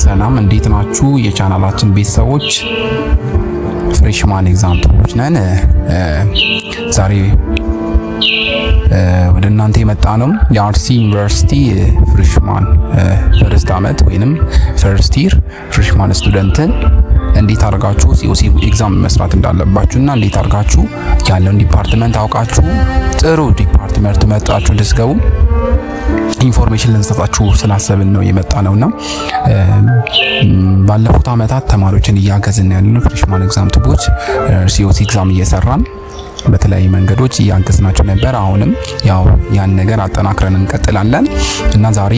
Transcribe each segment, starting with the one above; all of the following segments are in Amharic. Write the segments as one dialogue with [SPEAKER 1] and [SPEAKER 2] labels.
[SPEAKER 1] ሰላም እንዴት ናችሁ? የቻናላችን ቤተሰቦች ፍሬሽማን ኤግዛምፕሎች ነን። ዛሬ ወደ እናንተ የመጣ ነው የአርሲ ዩኒቨርሲቲ ፍሬሽማን ፈርስት አመት ወይንም ፈርስት ይር ፍሬሽማን ስቱደንትን እንዴት አድርጋችሁ ሲኦሲ ኤግዛም መስራት እንዳለባችሁና እንዴት አድርጋችሁ ያለውን ዲፓርትመንት አውቃችሁ ጥሩ ዲፓርትመንት መርጣችሁ እንድትገቡ ኢንፎርሜሽን ልንሰጣችሁ ስላሰብን ነው የመጣ ነውና ባለፉት አመታት ተማሪዎችን እያገዝን ያለነው ፍሬሽማን ኤግዛም ቱቦች ሲኦሲ ኤግዛም እየሰራን በተለያዩ መንገዶች እያገዝናቸው ነበር። አሁንም ያው ያን ነገር አጠናክረን እንቀጥላለን እና ዛሬ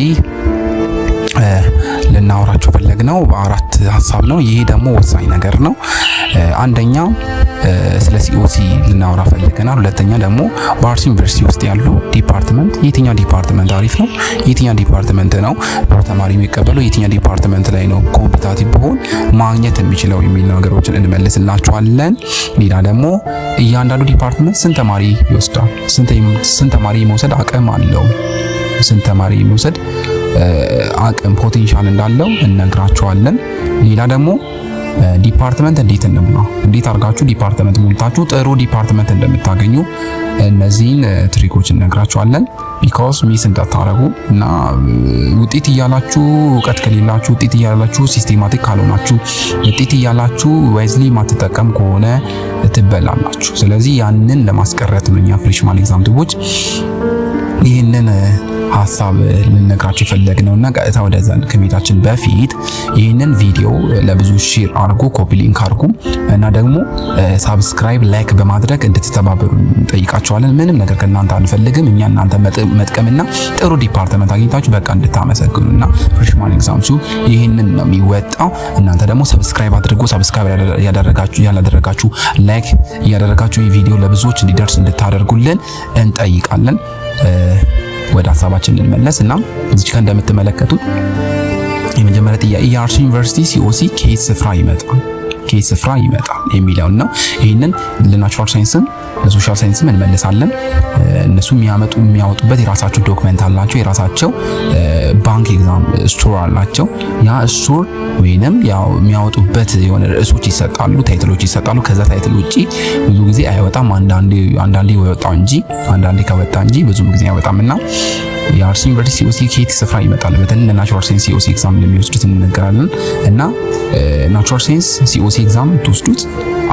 [SPEAKER 1] ልናወራችሁ ፈለግነው በአራት ሀሳብ ነው። ይሄ ደግሞ ወሳኝ ነገር ነው። አንደኛ ስለ ሲኦሲ ልናወራ ፈልገናል። ሁለተኛ ደግሞ በአርሲ ዩኒቨርሲቲ ውስጥ ያሉ ዲፓርትመንት የትኛው ዲፓርትመንት አሪፍ ነው፣ የትኛው ዲፓርትመንት ነው ተማሪ የሚቀበለው፣ የትኛው ዲፓርትመንት ላይ ነው ኮምፒታቲቭ ቢሆን ማግኘት የሚችለው የሚል ነገሮችን እንመልስላችኋለን። ሌላ ደግሞ እያንዳንዱ ዲፓርትመንት ስንት ተማሪ ይወስዳል፣ ስንት ተማሪ መውሰድ አቅም አለው፣ ስንት ተማሪ መውሰድ አቅም ፖቴንሻል እንዳለው እነግራችኋለን። ሌላ ደግሞ ዲፓርትመንት እንዴት አድርጋችሁ ዲፓርትመንት ሞልታችሁ ጥሩ ዲፓርትመንት እንደምታገኙ እነዚህን ትሪኮች እነግራችኋለን። ቢኮዝ ሚስ እንዳታረጉ እና ውጤት እያላችሁ እውቀት ከሌላችሁ፣ ውጤት እያላችሁ ሲስቴማቲክ ካልሆናችሁ፣ ውጤት እያላችሁ ዋይዝሊ ማትጠቀም ከሆነ ትበላላችሁ። ስለዚህ ያንን ለማስቀረት ነው እኛ ፍሬሽማን ኤግዛም ቱቦች ይህንን ሀሳብ ልነግራችሁ የፈለግነውና ቀጥታ ወደዛ ከመሄዳችን በፊት ይህንን ቪዲዮ ለብዙ ሼር አድርጉ፣ ኮፒ ሊንክ አድርጉ እና ደግሞ ሳብስክራይብ ላይክ በማድረግ እንድትተባበሩ እንጠይቃችኋለን። ምንም ነገር ከእናንተ አንፈልግም። እኛ እናንተ መጥቀምና ጥሩ ዲፓርትመንት አግኝታችሁ በቃ እንድታመሰግኑና ፍሬሽማን ኤግዛም ቱ ይህንን ነው የሚወጣው። እናንተ ደግሞ ሰብስክራይብ አድርጉ። ሰብስክራይብ ያላደረጋችሁ ላይክ ያላደረጋችሁ ይህ ቪዲዮ ለብዙዎች እንዲደርስ እንድታደርጉልን እንጠይቃለን። ወደ ሀሳባችን እንመለስ እና እዚህ ጋር እንደምትመለከቱት የመጀመሪያ ጥያቄ የአርሲ ዩኒቨርሲቲ ሲኦሲ ከየት ስፍራ ይመጣል የሚለው ነው። ይሄንን ለናቹራል ሳይንስም ለሶሻል ሳይንስም እንመልሳለን። እነሱ የሚያወጡበት የራሳቸው ዶክመንት አላቸው፣ የራሳቸው ባንክ ኤግዛም ስቶር አላቸው። ያ ስቶር ወይንም ያው የሚያወጡበት የሆነ ርዕሶች ይሰጣሉ፣ ታይትሎች ይሰጣሉ። ከዛ ታይትል ውጪ ብዙ ጊዜ አይወጣም። አንዳንዴ ወጣው እንጂ አንዳንዴ ከወጣ እንጂ ብዙ ጊዜ አይወጣምና የአርሲ ዩኒቨርሲቲ ሲኦሲ ከየት ስፍራ ይመጣል። በተለይ ለናቹራል ሳይንስ ሲኦሲ ኤግዛም ለሚወስዱት እንነግራለን እና ናቹራል ሳይንስ ሲኦሲ ኤግዛም ትወስዱት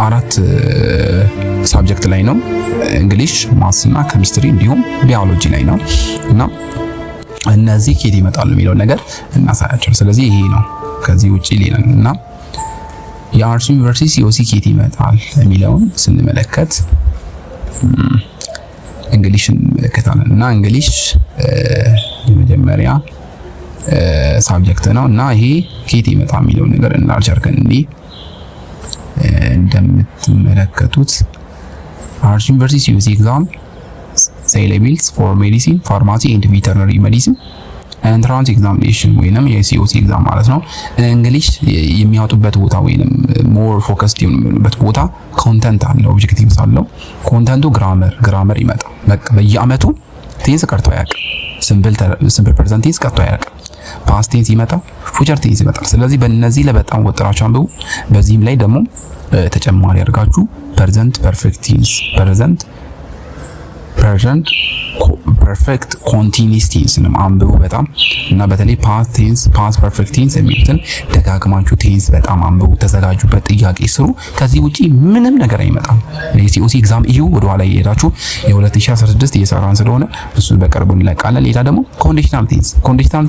[SPEAKER 1] 4 ሳብጀክት ላይ ነው። እንግሊሽ፣ ማትስ እና ኬሚስትሪ እንዲሁም ባዮሎጂ ላይ ነው እና እነዚህ ከየት ይመጣሉ የሚለው ነገር እናሳያቸው። ስለዚህ ይሄ ነው። ከዚህ ውጪ ሌላ እና የአርሲ ዩኒቨርሲቲ ሲኦሲ ከየት ይመጣል የሚለውን ስንመለከት እንግሊሽ እንመለከታለን እና እንግሊሽ የመጀመሪያ ሳብጀክት ነው እና ይሄ ከየት ይመጣል የሚለው ነገር እንላርጅ አድርገን እንደምትመለከቱት አርሲ ዩኒቨርሲቲ ሲኦሲ ኤግዛም ሴሌብልስ ፎር ሜዲሲን፣ ፋርማሲ ኤንድ ቬተርነሪ ሜዲሲን ኤንትራንስ ኤግዛሚኔሽን ወይንም የሲኦሲ ኤግዛም ማለት ነው። እንግሊሽ የሚያወጡበት ቦታ ወይንም ሞር ፎከስድ የሚሆኑበት ቦታ ኮንተንት አለው፣ ኦብጀክቲቭስ አለው። ኮንተንቱ ግራመር ይመጣል። በቃ በየአመቱ ቴንስ ቀርቶ አያውቅም። ሲምፕል ፕሬዘንት ቴንስ ቀርቶ አያውቅም። ፓስት ቴንስ ይመጣል፣ ፉቸር ቴንስ ይመጣል። ስለዚህ በእነዚህ ላይ በጣም ወጥራችሁ አንብቡ። በዚህም ላይ ደግሞ ተጨማሪ አድርጋችሁ ፕሬዘንት ፐርፌክት ቴንስ፣ ፕሬዘንት ፐርፌክት ኮንቲኒየስ ቴንስ ነው አንብቡ በጣም እና በተለይ ፓስት ቴንስ፣ ፓስት ፐርፌክት ቴንስ የሚሉትን ደጋግማችሁ ቴንስ በጣም አንብቡ፣ ተዘጋጁበት፣ ጥያቄ ስሩ። ከዚህ ውጪ ምንም ነገር አይመጣም። የሲኦሲ ኤግዛም እዩ። ወደ ኋላ እየሄዳችሁ የ2016 እየሰራን ስለሆነ እሱን በቅርቡ እንለቃለን። ሌላ ደግሞ ኮንዲሽናል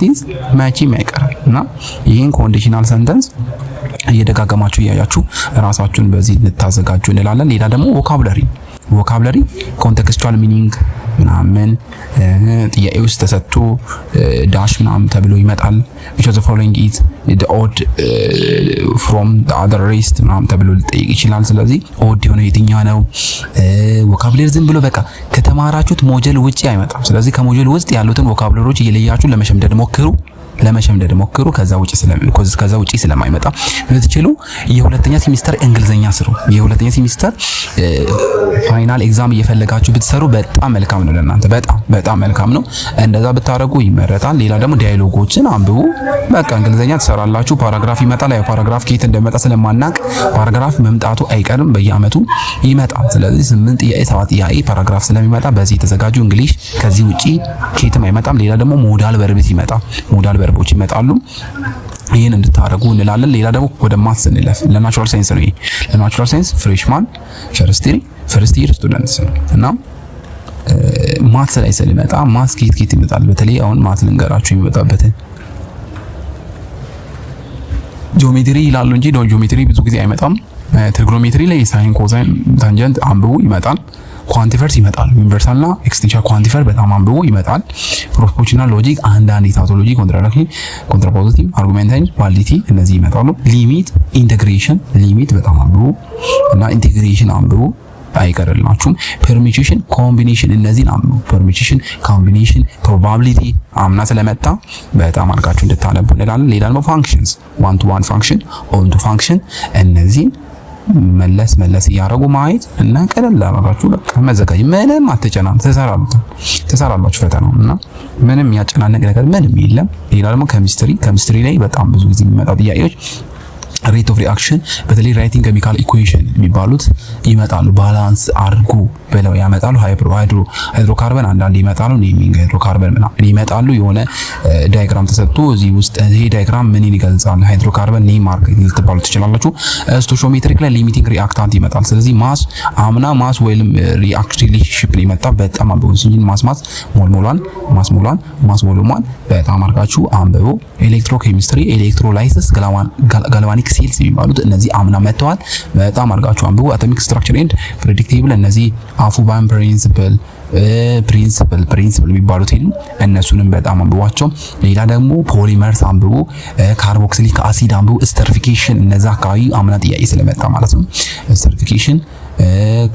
[SPEAKER 1] ቴንስ መቼም አይቀርም እና ይህን ኮንዲሽናል ሰንተንስ እየደጋገማችሁ እያያችሁ ራሳችሁን በዚህ እንታዘጋጁ እንላለን። ሌላ ደግሞ ቮካብለሪ ኮንቴክስቹዋል ሚኒንግ ምናምን ጥያቄ ውስጥ ተሰጥቶ ዳሽ ምናምን ተብሎ ይመጣል። which of the following is the odd from the other rest ምናምን ተብሎ ሊጠይቅ ይችላል። ስለዚህ ኦድ የሆነ የትኛው ነው? ቮካብለሪ ዝም ብሎ በቃ ከተማራችሁት ሞጁል ውጪ አይመጣም። ስለዚህ ከሞጁል ውስጥ ያሉትን ቮካብለሪዎች እየለያችሁ ለመሸምደድ ሞክሩ። ለመሸምደድ ሞክሩ። ከዛ ውጪ ስለማይመጣ ብትችሉ የሁለተኛ ሴሚስተር እንግሊዘኛ ስሩ። የሁለተኛ ሴሚስተር ፋይናል ኤግዛም እየፈለጋችሁ ብትሰሩ በጣም መልካም ነው ለእናንተ፣ በጣም መልካም ነው። እንደዛ ብታረጉ ይመረጣል። ሌላ ደግሞ ዳያሎጎችን አንብቡ። በቃ እንግሊዘኛ ትሰራላችሁ። ፓራግራፍ ይመጣል። ያው ፓራግራፍ ከየት እንደመጣ ስለማናቅ ፓራግራፍ መምጣቱ አይቀርም፣ በየአመቱ ይመጣል። ስለዚህ 8 ጥያቄ 7 ጥያቄ ፓራግራፍ ስለሚመጣ በዚህ የተዘጋጁ እንግሊሽ ከዚህ ውጪ ከየትም አይመጣም። ሌላ ደግሞ ሞዳል ቨርብስ ይመጣል። ሞዳል ቨርቦች ይመጣሉ። ይሄን እንድታረጉ እንላለን። ሌላ ደግሞ ወደ ማትስ እንለፍ። ለናቹራል ሳይንስ ነው። ለናቹራል ሳይንስ ፍሬሽማን ፈርስት ይር ስቱደንትስ እና ማትስ ላይ ስለሚመጣ ማትስ ከየት ይመጣል? በተለይ አሁን ማትስ ልንገራችሁ የሚመጣበትን ጂኦሜትሪ ይላሉ እንጂ ጂኦሜትሪ ብዙ ጊዜ አይመጣም። ትሪጎኖሜትሪ ላይ ሳይን፣ ኮሳይን፣ ታንጀንት አንብቡ ይመጣል። ኳንቲፈርስ ይመጣል። ዩኒቨርሳልና ኤክስቴንሻል ኳንቲፈር በጣም አንብቡ ይመጣል። ፕሮፖርሽናል ሎጂክ፣ አንዳንድ ታውቶሎጂ፣ ኮንትራዲክሽን፣ ኮንትራፖዚቲቭ፣ አርጉሜንታይን፣ ቫሊዲቲ እነዚህ ይመጣሉ። ሊሚት፣ ኢንተግሬሽን ሊሚት በጣም አንብቡ እና ኢንተግሬሽን አንብቡ አይቀርላችሁም። ፐርሚቴሽን፣ ኮምቢኔሽን እነዚህን አንብቡ። ፐርሚቴሽን፣ ኮምቢኔሽን፣ ፕሮባቢሊቲ አምና ስለመጣ በጣም አድርጋችሁ እንድታነቡ እንላለን። ሌላ ደግሞ ፋንክሽንስ፣ ዋን ቱ ዋን ፋንክሽን፣ ኦን ቱ ፋንክሽን እነዚህን መለስ እያደረጉ ማየት እና ቀለል አድርጋችሁ በቃ መዘጋጀት። ምንም አትጨናነቁ፣ ተሰራላችሁ ፈተናው እና ምንም ያጨናነቅ ነገር ምንም የለም። ሌላ ደግሞ ኬሚስትሪ ላይ በጣም ብዙ ጊዜ የሚመጣ ጥያቄዎች ሬት ኦፍ ሪአክሽን በተለይ ራይቲንግ ኬሚካል ኢኩዌሽን የሚባሉት ይመጣሉ። ባላንስ አድርጉ ብለው ያመጣሉ። ሃይድሮካርበን አንዳንድ ይመጣሉ። ኔሚንግ ሃይድሮካርበን ምናምን ይመጣሉ። የሆነ ዳያግራም ተሰጥቶ እዚህ ውስጥ ይሄ ዳያግራም ምን ይገልጻል? ሃይድሮካርበን ኔም ማርክ ልትባሉ ትችላላችሁ። ስቶሺዮሜትሪክ ላይ ሊሚቲንግ ሪአክታንት ይመጣል። ስለዚህ ማስ ወይም ሪአክት ሪሌሽንሺፕ ነው ይመጣ። በጣም አንብቡ። ማስሞላን በጣም አድርጋችሁ አንብቡ። ኤሌክትሮኬሚስትሪ፣ ኤሌክትሮላይሲስ፣ ጋልቫኒክ ሴልስ የሚባሉት እነዚህ አምና መጥተዋል። በጣም አድርጋችሁ አንብቡ። አቶሚክ ስትራክቸር ኤንድ ፕሬዲክቲብል እነዚህ አፉባን ፕሪንሲፕል የሚባሉት እነሱንም በጣም አንብቧቸው። ሌላ ደግሞ ፖሊመርስ አንብቡ። ካርቦክሲሊክ አሲድ አንብቡ። ስተሪፊኬሽን እነዛ አካባቢ አምና ጥያቄ ስለመጣ ማለት ነው። ስተሪፊኬሽን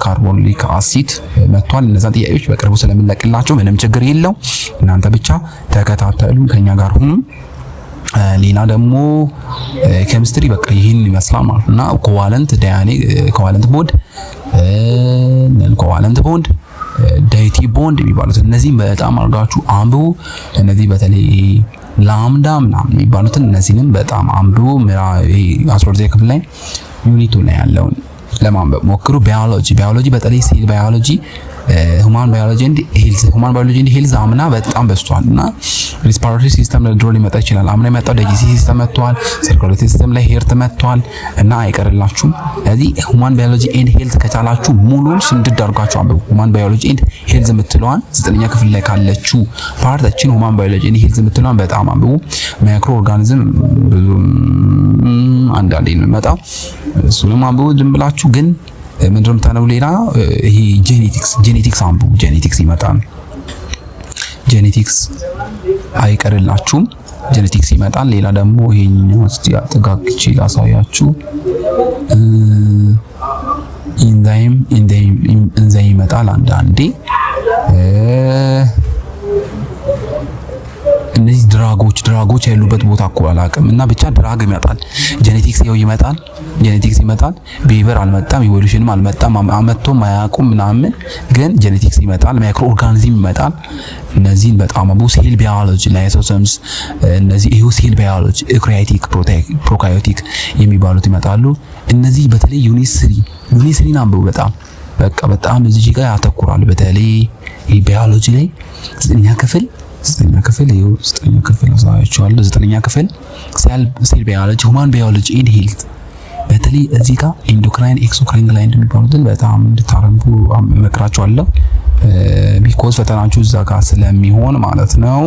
[SPEAKER 1] ካርቦኒክ አሲድ መጥቷል። እነዛ ጥያቄዎች በቅርቡ ስለምንለቅላቸው ምንም ችግር የለው። እናንተ ብቻ ተከታተሉ፣ ከኛ ጋር ሁኑ። ሌላ ደግሞ ኬሚስትሪ በቃ ይሄን ይመስላል ማለት እና ኮቫለንት ቦንድ ዳይቲ ቦንድ የሚባሉት እነዚህ በጣም አድርጋችሁ አንብቡ። እነዚህ በተለይ ላምዳ ምናምን የሚባሉትን እነዚህንም በጣም አንብቡ። 12ኛ ክፍል ላይ ዩኒቱ ላይ ያለውን ለማንበብ ሞክሩ። ባዮሎጂ በተለይ ሴል ባዮሎጂ፣ ሁማን ባዮሎጂ ኤንድ ሄልዝ አምና በጣም በዝቷል እና ሪስፓራቶሪ ሲስተም ድሮ ሊመጣ ይችላል። አምና የመጣው ዳይጀስቲቭ ሲስተም መጥቷል። ሰርኩሌተሪ ሲስተም ላይ ሄርት መጥቷል እና አይቀርላችሁም። ስለዚህ ሁማን ባዮሎጂ ኤንድ ሄልዝ ከቻላችሁ ሙሉን ሽምድድ አድርጋችሁ አንብቡ። ሁማን ባዮሎጂ ኤንድ ሄልዝ የምትለዋን 9ኛ ክፍል ላይ ካለችው ፓርታችን ሁማን ባዮሎጂ ኤንድ ሄልዝ የምትለዋን በጣም አንብቡ። ማይክሮ ኦርጋኒዝም ብዙ አንዳንዴ ነው የሚመጣው፣ እሱንም አንብቡ። ዝም ብላችሁ ግን ምንድነው የምታነቡ? ሌላ ይሄ ጄኔቲክስ አንብቡ። ጄኔቲክስ ይመጣል። ጄኔቲክስ አይቀርላችሁም። ጄኔቲክስ ይመጣል። ሌላ ደግሞ ይሄኛው እስቲ አጠጋግቼ ላሳያችሁ። ኢንዛይም ይመጣል አንዳንዴ። እነዚህ ድራጎች ያሉበት ቦታ እኮ አላውቅም እና ብቻ ድራግ ይመጣል። ጄኔቲክስ ይመጣል። ቢሄቪየር አልመጣም፣ ኢቮሉሽንም አልመጣም፣ አመቶም አያውቁም ምናምን፣ ግን ጄኔቲክስ ይመጣል። ማይክሮ ኦርጋኒዝም ይመጣል። እነዚህን በጣም አቡ። ሴል ባዮሎጂ፣ ላይሶሶምስ እነዚህ ሴል ባዮሎጂ፣ ዩካሪዮቲክ፣ ፕሮካሪዮቲክ የሚባሉት ይመጣሉ። እነዚህ በተለይ ዩኒስሪን አንብቡ። በጣም እዚህ ጋር ያተኩራል። በተለይ ባዮሎጂ ላይ 9ኛ ክፍል አሳያችኋለሁ። 9ኛ ክፍል ሴል ባዮሎጂ፣ ሁማን ባዮሎጂ ኤንድ ሄልዝ በተለይ እዚህ ጋር ኢንዶክራይን፣ ኤክሶክራይን ግላንድ የሚባሉትን በጣም እንድታረጉ እመክራችኋለሁ። ቢኮዝ ፈተናችሁ እዛ ጋር ስለሚሆን ማለት ነው።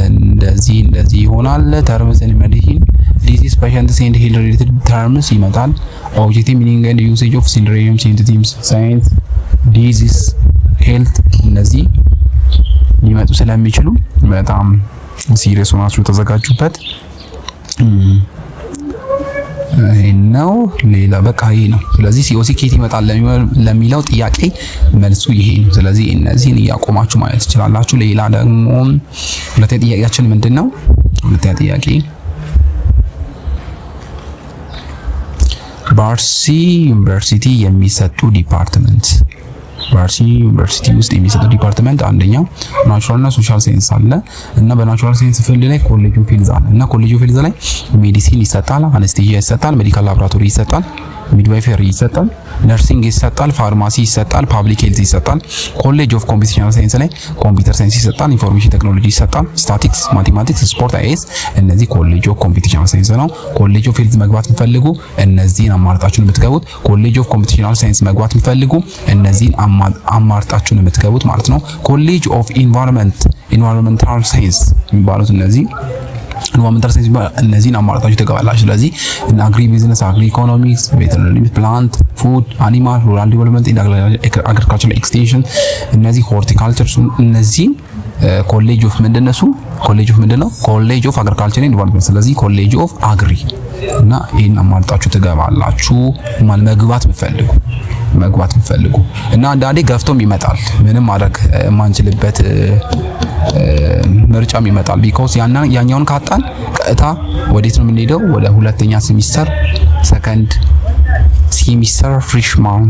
[SPEAKER 1] እንደዚህ ይሆናል። ተርምስ ኤንድ ሜዲሲን፣ ዲዚዝ፣ ፔሸንትስ ኤንድ ሄልዝ ሪሌትድ ተርምስ ይመጣል። ኦብጀክቲቭ ሚኒንግ ኤንድ ዩሴጅ ኦፍ ሲንድሮም፣ ሲምፕተምስ፣ ሳይንስ፣ ዲዚዝ፣ ሄልት እነዚህ ሊመጡ ስለሚችሉ በጣም ሲሪየስ ሆናችሁ ተዘጋጁበት። ነው ሌላ በቃ ይሄ ነው። ስለዚህ ሲኦሲ ኬት ይመጣል ለሚለው ጥያቄ መልሱ ይሄ ነው። ስለዚህ እነዚህን እያቆማችሁ ማለት ትችላላችሁ። ሌላ ደግሞ ሁለተኛ ጥያቄያችን ምንድነው? ሁለተኛ ጥያቄ በአርሲ ዩኒቨርሲቲ የሚሰጡ ዲፓርትመንት በአርሲ ዩኒቨርሲቲ ውስጥ የሚሰጡ ዲፓርትመንት አንደኛው ናቹራል እና ሶሻል ሳይንስ አለ እና በናቹራል ሳይንስ ፊልድ ላይ ኮሌጅ ኦፍ ሄልዝ አለ እና ኮሌጅ ኦፍ ሄልዝ ላይ ሜዲሲን ይሰጣል፣ አነስቴዥያ ይሰጣል፣ ሜዲካል ላቦራቶሪ ይሰጣል፣ ሚድዋይፈሪ ይሰጣል፣ ነርሲንግ ይሰጣል፣ ፋርማሲ ይሰጣል፣ ፓብሊክ ሄልዝ ይሰጣል። ኮሌጅ ኦፍ ኮምፒውቴሽናል ሳይንስ ላይ ኮምፒውተር ሳይንስ ይሰጣል፣ ኢንፎርሜሽን ቴክኖሎጂ ይሰጣል፣ ስታቲክስ፣ ማቴማቲክስ፣ ስፖርት፣ አይኤስ እነዚህ ኮሌጅ ኦፍ ኮምፒውቴሽናል ሳይንስ ነው። ኮሌጅ ኦፍ ሄልዝ መግባት የምትፈልጉ እነዚህን አማርጣችሁን የምትገቡት። ኮሌጅ ኦፍ ኮምፒውቴሽናል ሳይንስ መግባት የምትፈልጉ እነዚህን አማርጣችሁን የምትገቡት ማለት ነው። ኮሌጅ ኦፍ ኢንቫይሮንመንታል ሳይንስ የሚባሉት እነዚህ ኢንቫይሮንመንታል ሳይንስ እነዚህን አማርጣችሁ ትገባላችሁ። ስለዚህ አግሪ ቢዝነስ፣ አግሪ ኢኮኖሚክስ፣ ቬተሪነሪ፣ ፕላንት ፉድ፣ አኒማል፣ ሩራል ዲቨሎፕመንት፣ አግሪካልቸር ኤክስቴንሽን እነዚህ ሆርቲካልቸር እነዚህን ኮሌጅ ኦፍ ምንድነሱ ኮሌጅ ኦፍ ምንድነው ኮሌጅ ኦፍ አግሪካልቸር ኤንድ ዲቨሎፕመንት። ስለዚህ ኮሌጅ ኦፍ አግሪ እና ይሄን አማርጣችሁ ትገባላችሁ መግባት የምትፈልጉ እና አንዳንዴ ገፍቶም ይመጣል ምንም ማድረግ የማንችልበት ምርጫም ይመጣል። ቢኮዝ ያኛውን ካጣን ቀጥታ ወዴት ነው የምንሄደው? ወደ ሁለተኛ ሴሚስተር ሰከንድ ሴሚስተር ፍሬሽማን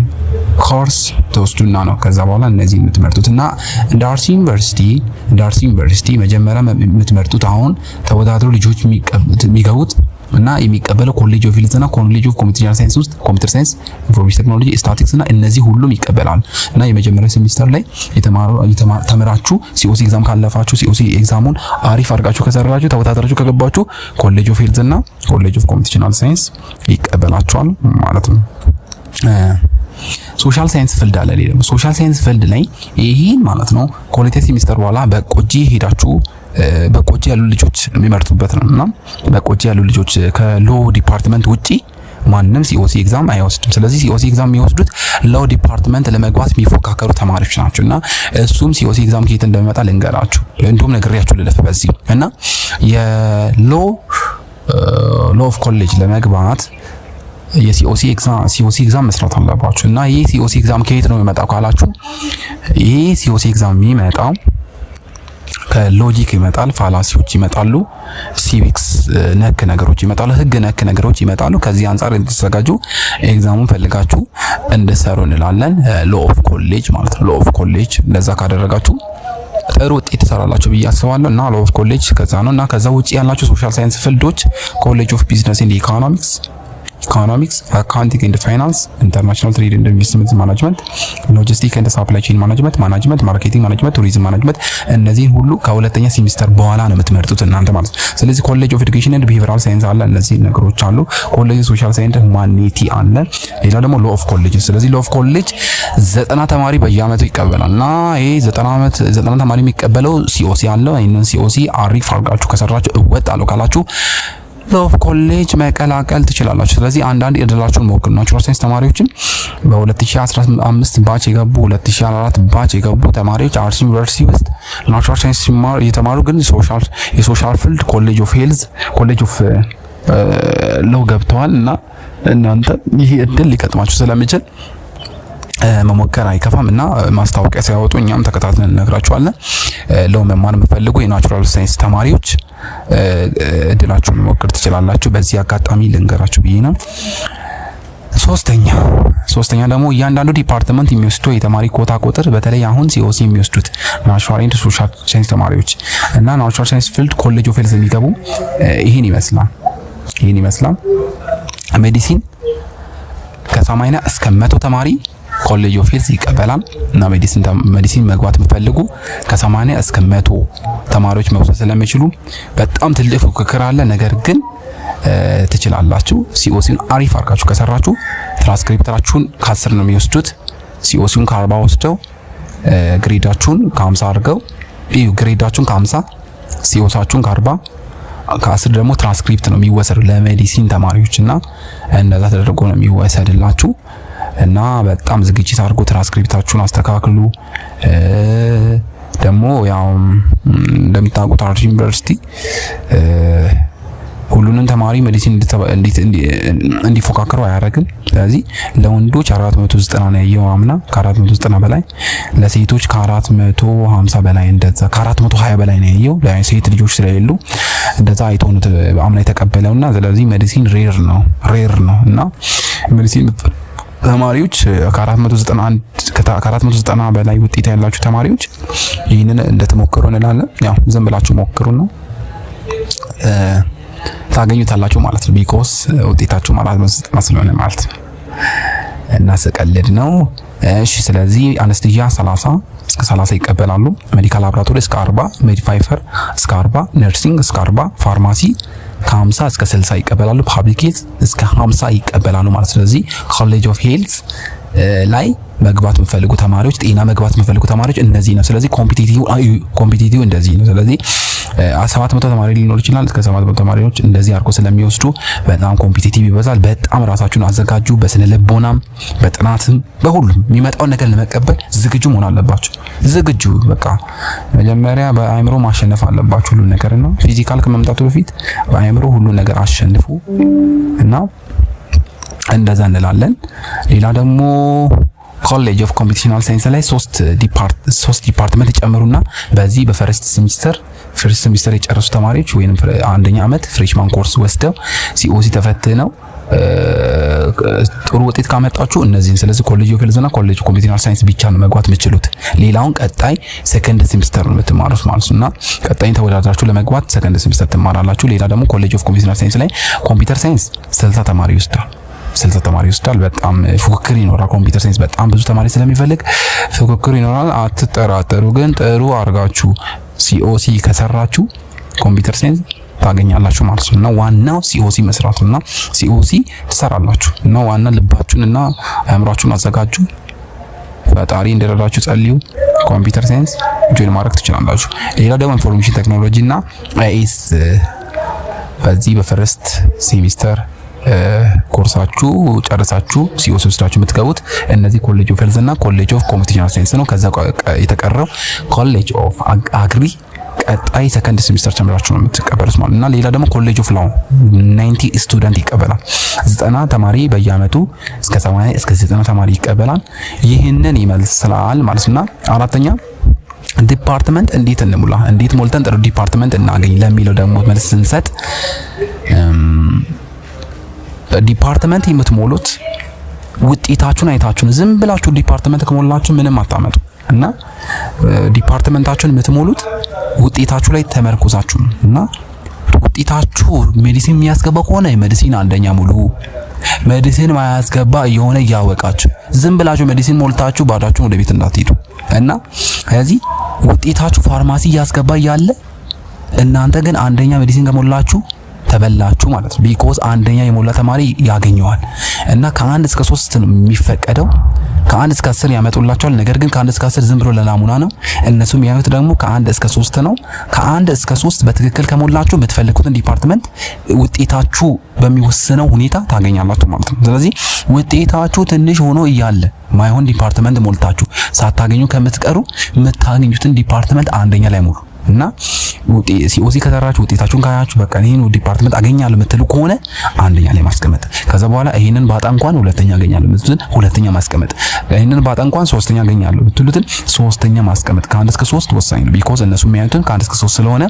[SPEAKER 1] ኮርስ ተወስዱና ነው ከዛ በኋላ እነዚህ የምትመርጡት እና እንደ አርሲ ዩኒቨርሲቲ መጀመሪያ የምትመርጡት አሁን ተወዳድሮ ልጆች የሚገቡት እና የሚቀበለው ኮሌጅ ኦፍ ሄልዝ እና ኮሌጅ ኦፍ ኮምፒውተር ሳይንስ ውስጥ ኮምፒውተር ሳይንስ፣ ኢንፎርሜሽን ቴክኖሎጂ፣ ስታቲክስ እና እነዚህ ሁሉም ይቀበላል እና የመጀመሪያ ሴሚስተር ላይ ተምራችሁ ሲኦሲ ኤግዛም ካለፋችሁ ሲኦሲ ኤግዛሙን አሪፍ አድርጋችሁ ከሰራችሁ ተወዳድራችሁ ከገባችሁ ኮሌጅ ኦፍ ሄልዝ እና ኮሌጅ ኦፍ ኮምፒውቴሽናል ሳይንስ ይቀበላችኋል ማለት ነው። ሶሻል ሳይንስ ፊልድ አለ። ደግሞ ሶሻል ሳይንስ ፊልድ ላይ ይሄን ማለት ነው ኮሌጅ ሴሚስተር በኋላ በቆጂ ሄዳችሁ በቆጂ ያሉ ልጆች የሚመርጡበት ነው እና በቆጂ ያሉ ልጆች ከሎ ዲፓርትመንት ውጪ ማንም ሲኦሲ ኤግዛም አይወስድም። ስለዚህ ሲኦሲ ኤግዛም የሚወስዱት ሎ ዲፓርትመንት ለመግባት የሚፎካከሩ ተማሪዎች ናቸው እና እሱም ሲኦሲ ኤግዛም ከየት እንደሚመጣ ልንገራችሁ፣ እንዲሁም ነግሬያችሁ ልለፍ በዚህ እና የሎ ኦፍ ኮሌጅ ለመግባት የሲኦሲ ኤግዛም መስራት አለባችሁ እና ይሄ ሲኦሲ ኤግዛም ከየት ነው የሚመጣው ካላችሁ ይሄ ሲኦሲ ኤግዛም የሚመጣው ከሎጂክ ይመጣል፣ ፋላሲዎች ይመጣሉ፣ ሲቪክስ ነክ ነገሮች ይመጣሉ፣ ህግ ነክ ነገሮች ይመጣሉ። ከዚህ አንፃር እንድትዘጋጁ ኤግዛሙን ፈልጋችሁ እንድሰሩ እንላለን። ሎ ኦፍ ኮሌጅ ማለት ነው። ሎ ኦፍ ኮሌጅ እንደዛ ካደረጋችሁ ጥሩ ውጤት ትሰራላችሁ ብዬ አስባለሁ እና ሎ ኦፍ ኮሌጅ ከዛ ነው እና ከዛ ውጪ ያላችሁ ሶሻል ሳይንስ ፊልዶች ኮሌጅ ኦፍ ቢዝነስ ኤንድ ኢኮኖሚክስ፣ አካውንቲንግ ኤንድ ፋይናንስ፣ ኢንተርናሽናል ትሬድ ኤንድ ኢንቨስትመንት ማኔጅመንት፣ ሎጂስቲክ ኤንድ ሳፕላይ ቼን ማኔጅመንት፣ ማርኬቲንግ ማኔጅመንት፣ ቱሪዝም ማኔጅመንት እነዚህን ሁሉ ከሁለተኛ ሴሚስተር በኋላ ነው የምትመርጡት እናንተ ማለት ነው። ስለዚህ ኮሌጅ ኦፍ ኤዱኬሽን ኤንድ ቢሄቪራል ሳይንስ አለ፣ እነዚህ ነገሮች አሉ። ኮሌጅ ኦፍ ሶሻል ሳይንስ ሁማኒቲ አለ። ሌላ ደግሞ ሎ ኦፍ ኮሌጅ። ስለዚህ ሎ ኦፍ ኮሌጅ 90 ተማሪ በየአመቱ ይቀበላል እና ይሄ 90 ተማሪ የሚቀበለው ሲኦሲ አለው። ይሄንን ሲኦሲ አሪፍ አድርጋችሁ ከሰራችሁ እወጣለሁ ካላችሁ ሎ ኦፍ ኮሌጅ መቀላቀል ትችላላችሁ። ስለዚህ አንዳንድ እድላችሁን ሞክሩ። ናቹራል ሳይንስ ተማሪዎችን በ2015 ባች የገቡ 2014 ባች የገቡ ተማሪዎች አርሲ ዩኒቨርሲቲ ውስጥ ናቹራል ሳይንስ የተማሩ ግን የሶሻል ፊልድ ኮሌጅ ኦፍ ሄልዝ ኮሌጅ ኦፍ ሎ ገብተዋል እና እናንተ ይሄ እድል ሊቀጥማችሁ ስለሚችል መሞከር አይከፋም እና ማስታወቂያ ሲያወጡ እኛም ተከታትለን እንነግራችኋለን። ለው መማር የምትፈልጉ የናቹራል ሳይንስ ተማሪዎች እድላችሁን መሞከር ትችላላችሁ። በዚህ አጋጣሚ ልንገራችሁ ብዬ ነው። ሶስተኛ ደግሞ እያንዳንዱ ዲፓርትመንት የሚወስደው የተማሪ ኮታ ቁጥር በተለይ አሁን ሲኦሲ የሚወስዱት ናቹራል ኤንድ ሶሻል ሳይንስ ተማሪዎች እና ናቹራል ሳይንስ ፊልድ ኮሌጅ ኦፍ ሄልዝ የሚገቡ ይሄን ይመስላል። ሜዲሲን ከ80 እስከ 100 ተማሪ ኮሌጅ ኦፍ ሄልዝ ይቀበላል እና ሜዲሲን መግባት የምትፈልጉ ከ80 እስከ 100 ተማሪዎች መውሰድ ስለሚችሉ በጣም ትልቅ ፉክክር አለ። ነገር ግን ትችላላችሁ። ሲኦሲን አሪፍ አድርጋችሁ ከሰራችሁ ትራንስክሪፕተራችሁን ከ10 ነው የሚወስዱት። ሲኦሲን ከ40 ወስደው ግሬዳችሁን ከ50 አድርገው ግሬዳችሁን ከ50 ሲኦሳችሁን ከ40 ከ10 ደግሞ ትራንስክሪፕት ነው የሚወሰደው ለሜዲሲን ተማሪዎች እና እንደዛ ተደርጎ ነው የሚወሰድላችሁ እና በጣም ዝግጅት አድርጎ ትራንስክሪፕታችሁን አስተካክሉ። ደግሞ ያው እንደምታውቁት አርሲ ዩኒቨርሲቲ ሁሉንም ተማሪ ሜዲሲን እንዲፎካከሩ አያደርግም። ስለዚህ ለወንዶች 490 ነው ያየው አምና፣ ከ490 በላይ ለሴቶች ከ450 በላይ እንደዛ ከ420 በላይ ነው ያየው። ለሴት ልጆች ስለሌሉ እንደዛ አይቶ ነው አምና የተቀበለውና ስለዚህ ሜዲሲን ሬር ነው እና ሜዲሲን ተማሪዎች ከ490 በላይ ውጤት ያላችሁ ተማሪዎች ይህንን እንደተሞክሩ እንላለን። ያው ዝም ብላችሁ ሞክሩ ነው ታገኙታላችሁ ማለት ነው። ቢኮስ ውጤታችሁ 490 ስለሆነ ማለት ነው እና ስቀልድ ነው። እሺ ስለዚህ አነስቴዥያ 30 እስከ 30 ይቀበላሉ። ሜዲካል ላብራቶሪ እስከ 40፣ ሜዲፋይፈር እስከ 40፣ ነርሲንግ እስከ 40፣ ፋርማሲ ከ50 እስከ 60 ይቀበላሉ። ፓብሊክ ሄልዝ እስከ 50 ይቀበላሉ ማለት ነው። ስለዚህ ኮሌጅ ኦፍ ሄልዝ ላይ መግባት የምፈልጉ ተማሪዎች፣ ጤና መግባት የምፈልጉ ተማሪዎች እነዚህ ነው። ስለዚህ ኮምፒቲቲቭ እንደዚህ ነው። ስለዚህ 700 ተማሪ ሊኖር ይችላል። እስከ 700 ተማሪዎች እንደዚህ አድርጎ ስለሚወስዱ በጣም ኮምፒቲቲቭ ይበዛል። በጣም ራሳችሁን አዘጋጁ። በስነ ልቦናም በጥናትም በሁሉም የሚመጣውን ነገር ለመቀበል ዝግጁ መሆን አለባችሁ። ዝግጁ በቃ መጀመሪያ በአእምሮ ማሸነፍ አለባችሁ ሁሉ ነገር ነው። ፊዚካል ከመምጣቱ በፊት በአእምሮ ሁሉ ነገር አሸንፉ እና እንደዛ እንላለን። ሌላ ደግሞ ኮሌጅ ኦፍ ኮምፒቲሽናል ሳይንስ ላይ ሶስት ዲፓርትመንት ይጨምሩና በዚህ በፈርስት ሴሚስተር የጨረሱ ተማሪዎች ወይንም አንደኛ አመት ፍሬሽማን ኮርስ ወስደው ሲኦሲ ተፈትነው ጥሩ ውጤት ካመጣችሁ እነዚህን ስለዚህ ኮሌጅ ኦፍ ሄልዝ እና ኮሌጅ ኦፍ ኮምፒቲሽናል ሳይንስ ብቻ ነው መግባት የምትችሉት። ሌላውን ቀጣይ ሰከንድ ሴሚስተር ነው የምትማሩት ማለት ነውና ቀጣይን ተወዳድራችሁ ለመግባት ሰከንድ ሴሚስተር ትማራላችሁ። ሌላ ደግሞ ኮሌጅ ኦፍ ኮምፒቲሽናል ሳይንስ ላይ ኮምፒውተር ሳይንስ 60 ተማሪ ይወስዳል። በጣም ፉክክር ይኖራል። ኮምፒውተር ሳይንስ በጣም ብዙ ተማሪ ስለሚፈልግ ፉክክር ይኖራል። አትጠራጠሩ። ግን ጥሩ አድርጋችሁ ሲኦሲ ከሰራችሁ ኮምፒውተር ሳይንስ ታገኛላችሁ ማለት ነው እና ዋናው ሲኦሲ መስራት እና ሲኦሲ ትሰራላችሁ እና ዋና ልባችሁንና አእምሯችሁን አዘጋጁ። ፈጣሪ እንደረዳችሁ ጸልዩ። ኮምፒውተር ሳይንስ ጆይን ማድረግ ትችላላችሁ። ሌላ ደግሞ ኢንፎርሜሽን ቴክኖሎጂ እና አይኤስ በዚህ በፈርስት ሴሚስተር ኮርሳችሁ ጨርሳችሁ ሲኦሲ ወስዳችሁ የምትገቡት እነዚህ ኮሌጅ ኦፍ ሄልዝ እና ኮሌጅ ኦፍ ኮምፒቲሽናል ሳይንስ ነው። ከዛ የተቀረው ኮሌጅ ኦፍ አግሪ ቀጣይ ሰከንድ ሴሚስተር ተምራችሁ ነው የምትቀበሉት ማለት እና ሌላ ደግሞ ኮሌጅ ኦፍ ላው 90 ስቱደንት ይቀበላል። 90 ተማሪ በየአመቱ እስከ 80 እስከ 90 ተማሪ ይቀበላል። ይህንን ይመስላል ማለት ነው። አራተኛ ዲፓርትመንት እንዴት እንሙላ፣ እንዴት ሞልተን ጥሩ ዲፓርትመንት እናገኝ ለሚለው ደግሞ መልስ ስንሰጥ ዲፓርትመንት የምትሞሉት ውጤታችሁን አይታችሁ ዝም ብላችሁ ዲፓርትመንት ከሞላችሁ ምንም አታመጡ እና ዲፓርትመንታችሁን የምትሞሉት ውጤታችሁ ላይ ተመርኩዛችሁ እና ውጤታችሁ ሜዲሲን የሚያስገባ ከሆነ ሜዲሲን አንደኛ ሙሉ፣ ሜዲሲን ማያስገባ የሆነ እያወቃችሁ ዝም ብላችሁ ሜዲሲን ሞልታችሁ ባዳችሁ ወደ ቤት እንዳትሄዱ እና ስለዚህ ውጤታችሁ ፋርማሲ እያስገባ እያለ እናንተ ግን አንደኛ ሜዲሲን ከሞላችሁ ተበላችሁ ማለት ነው። ቢኮዝ አንደኛ የሞላ ተማሪ ያገኘዋል እና ከ1 እስከ 3 ነው የሚፈቀደው። ከ1 እስከ 10 ያመጡላቸዋል። ነገር ግን ከ1 እስከ 10 ዝም ብሎ ለናሙና ነው። እነሱም የሚያዩት ደግሞ ከ1 እስከ 3 ነው። ከ1 እስከ 3 በትክክል ከሞላችሁ የምትፈልጉትን ዲፓርትመንት ውጤታችሁ በሚወስነው ሁኔታ ታገኛላችሁ ማለት ነው። ስለዚህ ውጤታችሁ ትንሽ ሆኖ እያለ ማይሆን ዲፓርትመንት ሞልታችሁ ሳታገኙ ከምትቀሩ የምታገኙትን ዲፓርትመንት አንደኛ ላይ ሙሉ እና ሲኦሲ ከሰራችሁ ውጤታችሁን ካያችሁ በቃ ይሄን ዲፓርትመንት አገኛለሁ የምትሉ ከሆነ አንደኛ ላይ ማስቀመጥ፣ ከዛ በኋላ ይሄንን ባጣ እንኳን ሁለተኛ አገኛለሁ የምትሉትን ሁለተኛ ማስቀመጥ፣ ይሄንን ባጣ እንኳን ሶስተኛ አገኛለሁ የምትሉትን ሶስተኛ ማስቀመጥ። ከ1 እስከ 3 ወሳኝ ነው። ቢኮዝ እነሱ የሚያዩትን ከ1 እስከ 3 ስለሆነ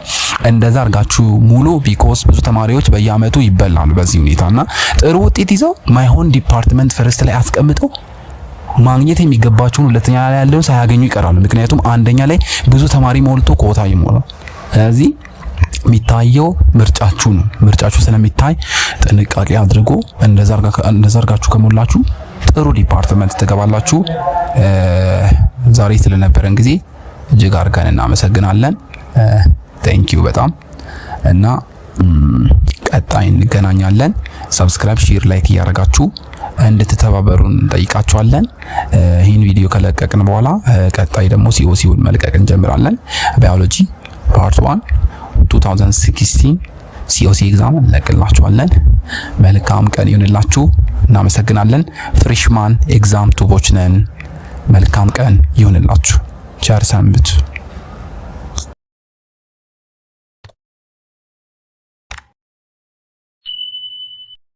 [SPEAKER 1] እንደዛ አድርጋችሁ ሙሉ። ቢኮዝ ብዙ ተማሪዎች በየአመቱ ይበላሉ በዚህ ሁኔታና ጥሩ ውጤት ይዘው ማይሆን ዲፓርትመንት ፈርስት ላይ አስቀምጠው ማግኘት የሚገባቸውን ሁለተኛ ላይ ያለውን ሳያገኙ ይቀራሉ። ምክንያቱም አንደኛ ላይ ብዙ ተማሪ ሞልቶ ኮታ ይሞላል። ስለዚህ የሚታየው ምርጫችሁ ነው። ምርጫችሁ ስለሚታይ ጥንቃቄ አድርጎ እንደዛ አድርጋችሁ ከሞላችሁ ጥሩ ዲፓርትመንት ትገባላችሁ። ዛሬ ስለነበረን ጊዜ እጅግ አድርገን እናመሰግናለን። ቴንኪዩ በጣም እና ቀጣይ እንገናኛለን። ሰብስክራይብ፣ ሼር፣ ላይክ እያደረጋችሁ እንድትተባበሩን እንጠይቃችኋለን። ይህን ቪዲዮ ከለቀቅን በኋላ ቀጣይ ደግሞ ሲኦሲውን መልቀቅ እንጀምራለን። ባዮሎጂ ፓርት 1 2016 ሲኦሲ ኤግዛም እንለቅላችኋለን። መልካም ቀን ይሁንላችሁ። እናመሰግናለን። ፍሬሽማን ኤግዛም ቱቦች ነን። መልካም ቀን ይሁንላችሁ። ቸር ሰንብቱ።